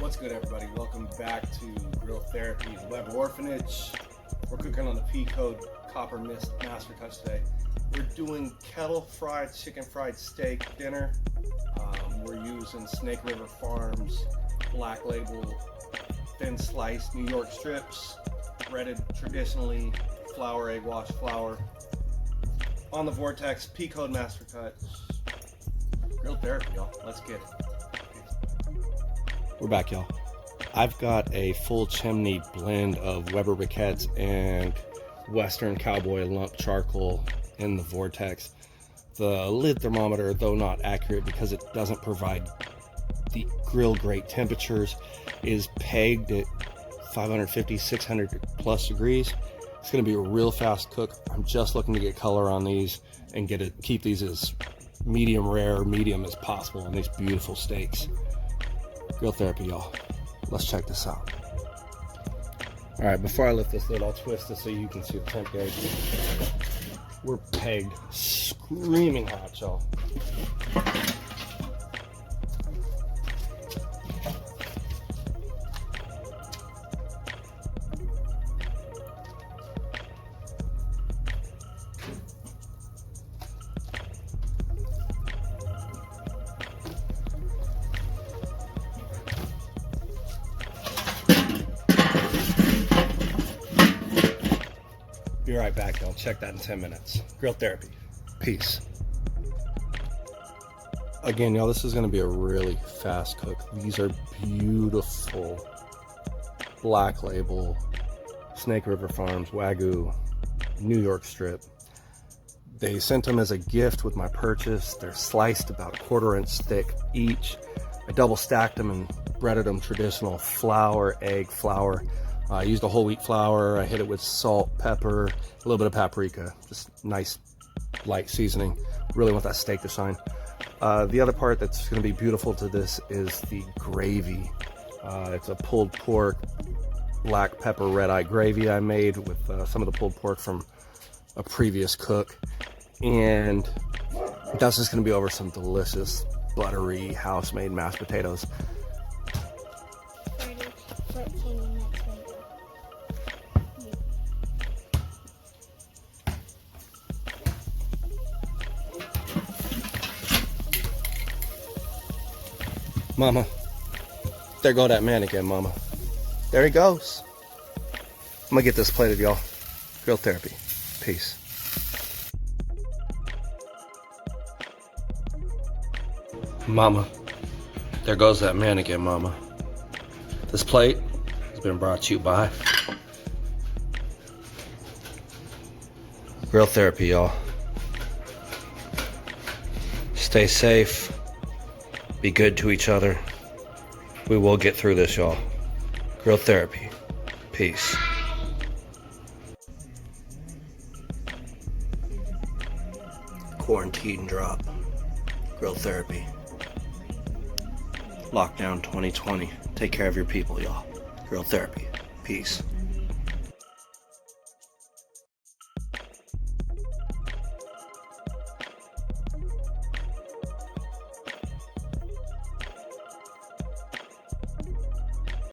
What's good, everybody? Welcome back to Grill Therapy's Weber Orphanage. We're cooking on the P-Code Copper Mist Master Cut today. We're doing kettle fried chicken fried steak dinner. We're using Snake River Farms Black Label thin sliced New York strips, breaded traditionally flour, egg wash flour. On the Vortex P-Code Master Cut. Grill Therapy, y'all. Let's get it. We're back, y'all. I've got a full chimney blend of Weber briquettes and Western Cowboy lump charcoal in the Vortex. The lid thermometer, though not accurate because it doesn't provide the grill grate temperatures, is pegged at 550, 600 plus degrees. It's going to be a real fast cook. I'm just looking to get color on these and keep these as medium rare, medium as possible on these beautiful steaks. Grill Therapy, y'all. Let's check this out. All right, before I lift this lid, I'll twist it so you can see the temp gauge. We're pegged screaming hot, y'all. Be right back, y'all. Check that in 10 minutes. Grill Therapy. Peace. Again, y'all, this is going to be a really fast cook. These are beautiful Black Label Snake River Farms Wagyu New York strip. They sent them as a gift with my purchase. They're sliced about 1/4 inch thick each. I double stacked them and breaded them traditional flour, egg, flour. I used a whole wheat flour. I hit it with salt, pepper, a little bit of paprika, just nice light seasoning. Really want that steak to shine. The other part that's going to be beautiful to this is the gravy. It's a pulled pork, black pepper, red-eye gravy I made with some of the pulled pork from a previous cook. And that's just going to be over some delicious, buttery, house-made mashed potatoes. 14 minutes later. Mama, there go that man again, Mama. There he goes. I'm gonna get this plated, y'all. Grill Therapy. Peace. Mama, there goes that man again, Mama. This plate has been brought to you by Grill Therapy, y'all. Stay safe. Be good to each other. We will get through this, y'all. Grill Therapy. Peace. Quarantine drop. Grill Therapy. Lockdown 2020. Take care of your people, y'all. Grill Therapy. Peace.